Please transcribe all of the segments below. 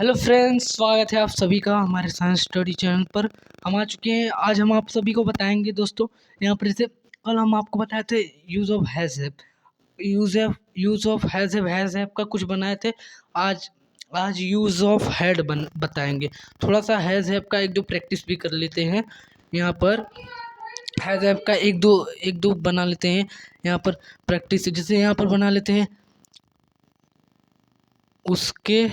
Hello friends, स्वागत है आप सभी का हमारे साइंस स्टडी चैनल पर। हम आ चुके हैं। आज हम आप सभी को बताएंगे दोस्तों, यहाँ पर जैसे कल हम आपको बताए थे use of has have, use of has have का कुछ बनाए थे। आज आज यूज़ ऑफ हैड बताएंगे। थोड़ा सा हैज़ हैव का एक दो प्रैक्टिस भी कर लेते हैं। यहाँ पर हैज़ हैव का एक दो बना लेते हैं। यहाँ पर प्रैक्टिस जैसे यहाँ पर बना लेते हैं, उसके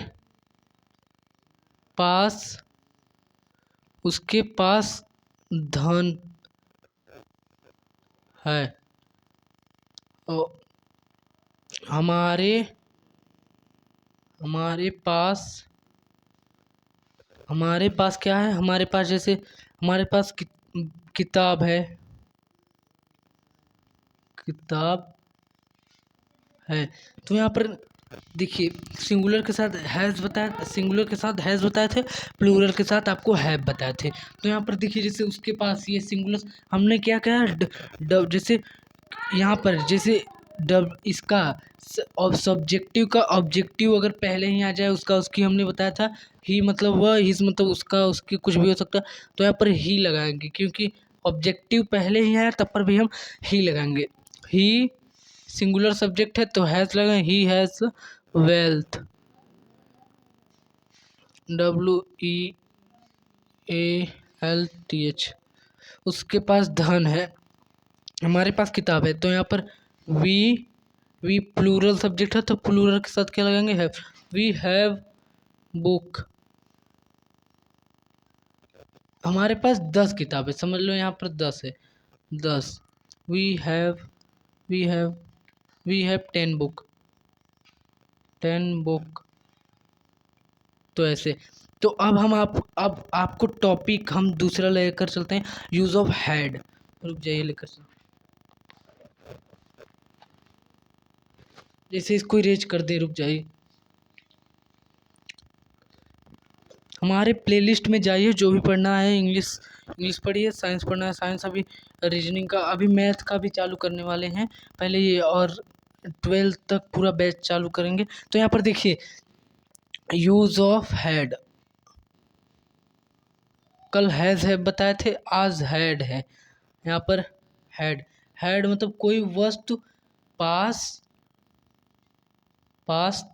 पास धन है और हमारे हमारे पास क्या है। हमारे पास जैसे हमारे पास किताब है, तो यहाँ पर देखिए सिंगुलर के साथ हैज़ बताया, सिंगुलर के साथ हैज़ बताए थे, प्लूरल के साथ आपको हैव बताए थे। तो यहाँ पर देखिए जैसे उसके पास ये सिंगुलर हमने क्या कहा, जैसे यहाँ पर जैसे डब इसका सब्जेक्टिव का ऑब्जेक्टिव अगर पहले ही आ जाए उसका, उसकी हमने बताया था ही मतलब वह, हिज मतलब उसका, उसकी कुछ भी हो सकता। तो यहाँ पर ही लगाएंगे क्योंकि ऑब्जेक्टिव पहले ही है, तब पर भी हम ही लगाएंगे। ही सिंगुलर सब्जेक्ट है तो हैज़ लगाएं, ही हैज़ वेल्थ, WEALTH। उसके पास धन है, हमारे पास किताब है। तो यहाँ पर वी प्लूरल सब्जेक्ट है तो प्लूरल के साथ क्या लगाएंगे, हैव। वी हैव बुक, हमारे पास 10 किताबें, समझ लो यहाँ पर 10 है, 10। We have we have we have 10 book, 10 book. तो ऐसे, तो अब हम अब आपको टॉपिक हम दूसरा लेकर चलते हैं, यूज ऑफ हैड। रुक जाइए, लेकर चल, जैसे इसको इरेज कर दे, रुक जाइए। हमारे प्लेलिस्ट में जाइए, जो भी पढ़ना है, इंग्लिश पढ़िए, साइंस पढ़ना है साइंस, अभी रीजनिंग का, अभी मैथ का भी चालू करने वाले हैं पहले ये, और 12th तक पूरा बैच चालू करेंगे। तो यहाँ पर देखिए यूज ऑफ हैड, कल हैज़ हैव बताए थे, आज हैड है। यहाँ पर हैड मतलब कोई वस्तु पास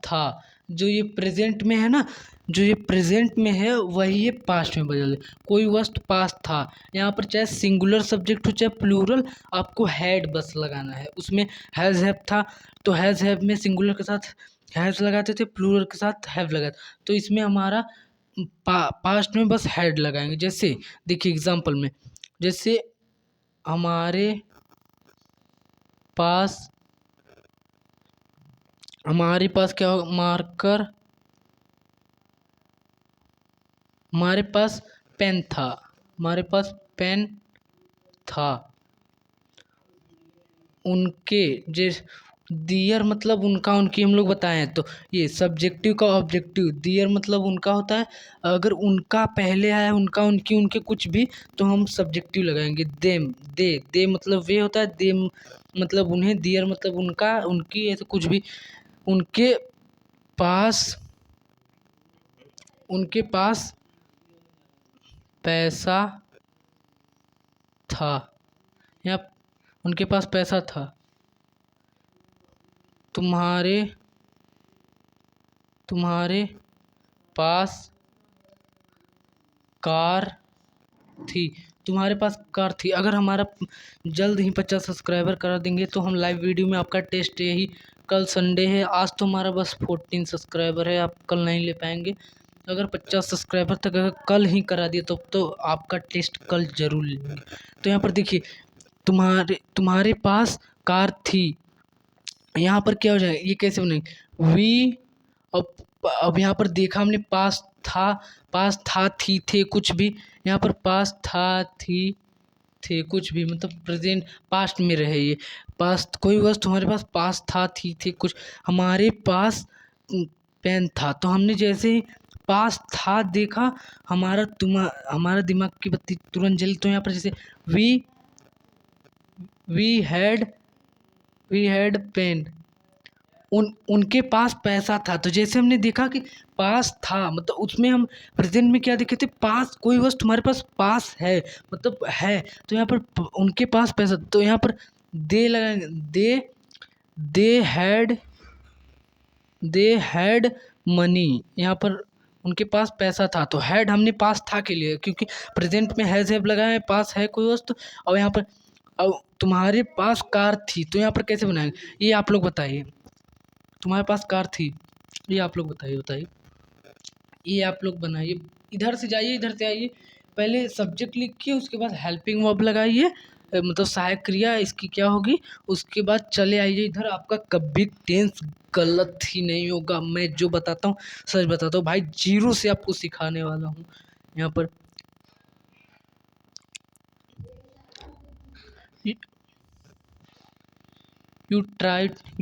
था। जो ये प्रेजेंट में है ना, जो ये प्रेजेंट में है वही ये पास्ट में बदल दे। कोई वस्तु पास था, यहाँ पर चाहे सिंगुलर सब्जेक्ट हो चाहे प्लूरल, आपको हैड बस लगाना है। उसमें हैज़ हैव था तो हैज़ हैव में सिंगुलर के साथ हैज़ लगाते थे, प्लूरल के साथ हैव लगाते। तो इसमें हमारा पास्ट में बस हैड लगाएंगे। जैसे देखिए एग्जाम्पल में, जैसे हमारे पास क्या होगा, मार्कर, हमारे पास पेन था, उनके जिस दियर मतलब उनका, उनकी हम लोग बताएं तो ये सब्जेक्टिव का ऑब्जेक्टिव, दियर मतलब उनका होता है। अगर उनका पहले आया, उनका, उनकी, उनके कुछ भी, तो हम सब्जेक्टिव लगाएंगे। देम, दे मतलब वे होता है, देम मतलब उन्हें, दियर मतलब उनका, उनकी, ऐसे कुछ भी। उनके पास पैसा था, या उनके पास पैसा था। तुम्हारे पास कार थी, तुम्हारे पास कार थी। अगर हमारा जल्द ही 50 सब्सक्राइबर करा देंगे तो हम लाइव वीडियो में आपका टेस्ट, यही कल संडे है, आज तो हमारा बस 14 सब्सक्राइबर है, आप कल नहीं ले पाएंगे। अगर 50 सब्सक्राइबर तक अगर कल ही करा दिए तो आपका टेस्ट कल जरूर लेंगे। तो यहाँ पर देखिए तुम्हारे पास कार थी, यहाँ पर क्या हो जाएगा, ये कैसे बनेगा, वी। अब यहाँ पर देखा हमने, पास था, थी, थे, कुछ भी। यहाँ पर पास था, थी, थे, कुछ भी, मतलब प्रेजेंट पास्ट में रहे ये। पास्ट कोई वस्तु हमारे पास था, थी, थे, कुछ। हमारे पास पेन था, तो हमने जैसे ही पास था देखा, हमारा दिमाग की बत्ती तुरंत जली। तो यहाँ पर जैसे वी हैड पेन, उनके पास पैसा था। तो जैसे हमने देखा कि पास था मतलब उसमें हम प्रेजेंट में क्या देखे थे, पास कोई वस्तु तुम्हारे पास है मतलब है। तो यहाँ पर उनके पास पैसा, तो यहाँ पर दे लगाएंगे, दे हैड मनी। यहाँ पर उनके पास पैसा था, तो हैड हमने पास था के लिए, क्योंकि प्रेजेंट में हैव लगाया है, पास है कोई वस्तु। और यहाँ पर अब तुम्हारे पास कार थी, तो यहाँ पर कैसे बनाएंगे ये आप लोग बताइए। तुम्हारे पास कार थी, ये आप लोग बताइए। ये आप लोग बनाइए। इधर से जाइए, इधर से आइए। पहले सब्जेक्ट लिखिए, उसके बाद हेल्पिंग वर्ब लगाइए, मतलब सहायक क्रिया इसकी क्या होगी। उसके बाद चले आइए इधर। आपका कभी टेंस गलत ही नहीं होगा, मैं जो बताता हूँ सच बताता हूँ भाई, जीरो से आपको सिखाने वाला हूँ। यहाँ पर यू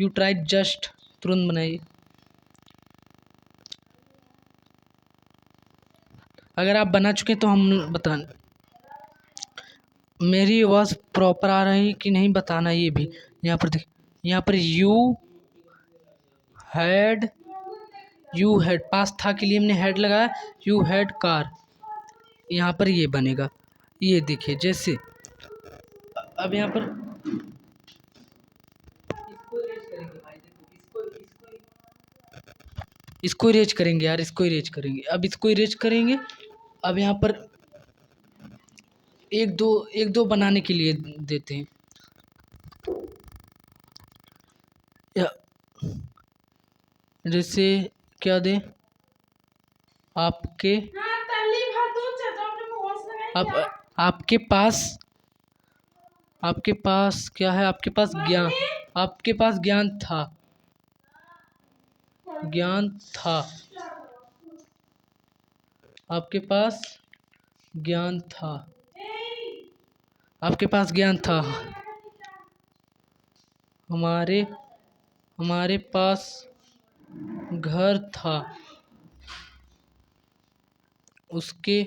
ट्राइड जस्ट, तुरंत बनाइए। अगर आप बना चुके तो हम बता, मेरी आवाज़ प्रॉपर आ रही कि नहीं बताना ये भी। यहाँ पर देख, यहाँ पर हैड यू हैड पास था के लिए हमने हैड लगाया, यू हैड कार। यहाँ पर ये बनेगा, ये देखिए जैसे। अब यहाँ पर इसको इरेज करेंगे यार, इसको इरेज करेंगे। अब इसको इरेज करेंगे। अब यहाँ पर एक दो बनाने के लिए देते हैं या जैसे क्या दें आपके, आप आपके पास क्या है, आपके पास ज्ञान था, आपके पास ज्ञान था, आपके पास ज्ञान था। हमारे पास घर था, उसके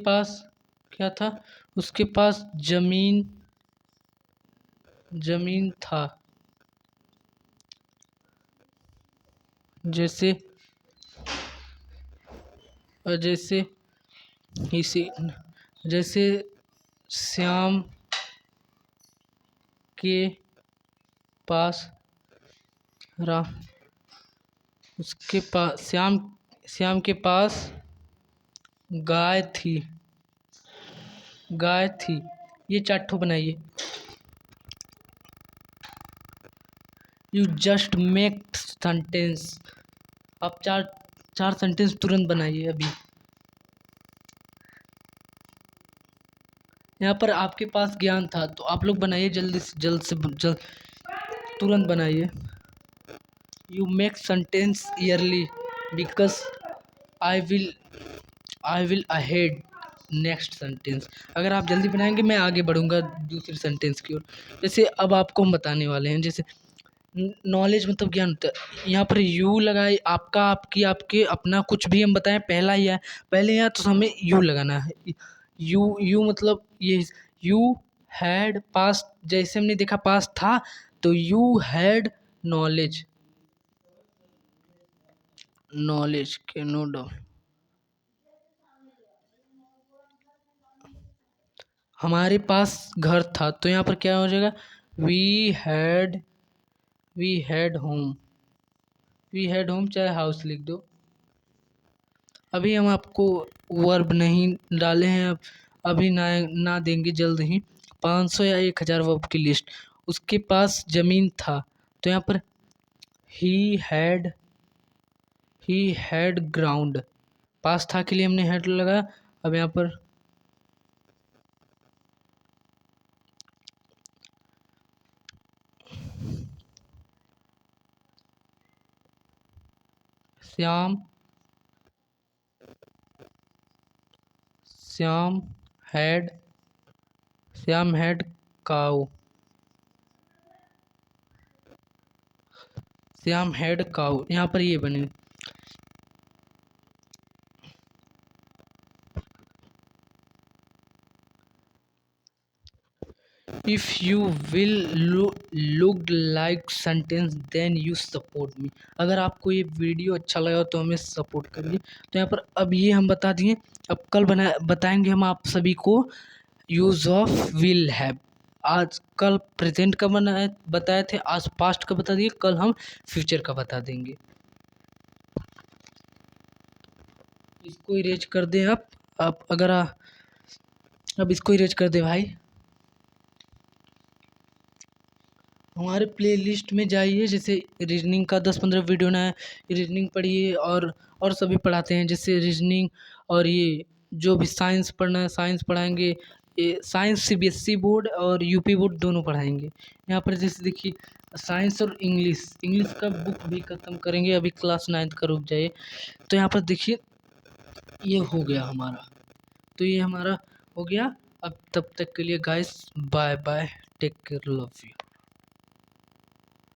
पास क्या था, उसके पास जमीन था। जैसे इसी जैसे श्याम के पास रा उसके पास श्याम के पास गाय थी। ये चार बनाइए। You just make sentence. आप चार सेंटेंस तुरंत बनाइए अभी। यहाँ पर आपके पास ज्ञान था, तो आप लोग बनाइए जल्दी से जल्द तुरंत बनाइए। You make sentence yearly because I will ahead next sentence. अगर आप जल्दी बनाएंगे मैं आगे बढ़ूंगा दूसरे सेंटेंस की ओर। जैसे अब आपको हम बताने वाले हैं, जैसे नॉलेज मतलब ज्ञान होता है। यहाँ पर यू लगाए, आपका, आपकी, आपके, अपना, कुछ भी हम बताएं पहला ही है, पहले यहाँ तो हमें यू लगाना है। यू मतलब ये यू हैड पास, जैसे हमने देखा पास था, तो यू हैड नॉलेज के नो डाउट। हमारे पास घर था, तो यहाँ पर क्या हो जाएगा, वी हैड होम, चाहे हाउस लिख दो। अभी हम आपको वर्ब नहीं डाले हैं, अभी ना देंगे जल्द ही 500 या 1000 वर्ब की लिस्ट। उसके पास ज़मीन था, तो यहाँ पर ही हैड ग्राउंड। पास था के लिए हमने हैड लगाया। अब यहाँ पर श्याम हैड काऊ। यहाँ पर ये बने। If you will look like sentence then you support me. अगर आपको ये वीडियो अच्छा लगा तो हमें सपोर्ट करिए। तो यहाँ पर अब ये हम बता दिए, अब कल बताएंगे हम आप सभी को यूज़ ऑफ विल हैव। आज कल प्रेजेंट का बताए थे, आज पास्ट का बता दिए, कल हम फ्यूचर का बता देंगे। इसको इरेज कर दे आप अगर अब इसको इरेज कर दे भाई। हमारे प्लेलिस्ट में जाइए, जैसे रीजनिंग का 10-15 वीडियो ना है, रीजनिंग पढ़िए और सभी पढ़ाते हैं, जैसे रीजनिंग और ये जो भी साइंस पढ़ना है साइंस पढ़ाएंगे। ये साइंस सीबीएसई बोर्ड और यूपी बोर्ड दोनों पढ़ाएंगे। यहाँ पर जैसे देखिए साइंस और इंग्लिश का बुक भी ख़त्म करेंगे, अभी क्लास 9th का रुक जाइए। तो यहाँ पर देखिए ये हो गया हमारा, तो ये हमारा हो गया। अब तब तक के लिए guys bye bye, take care, love you.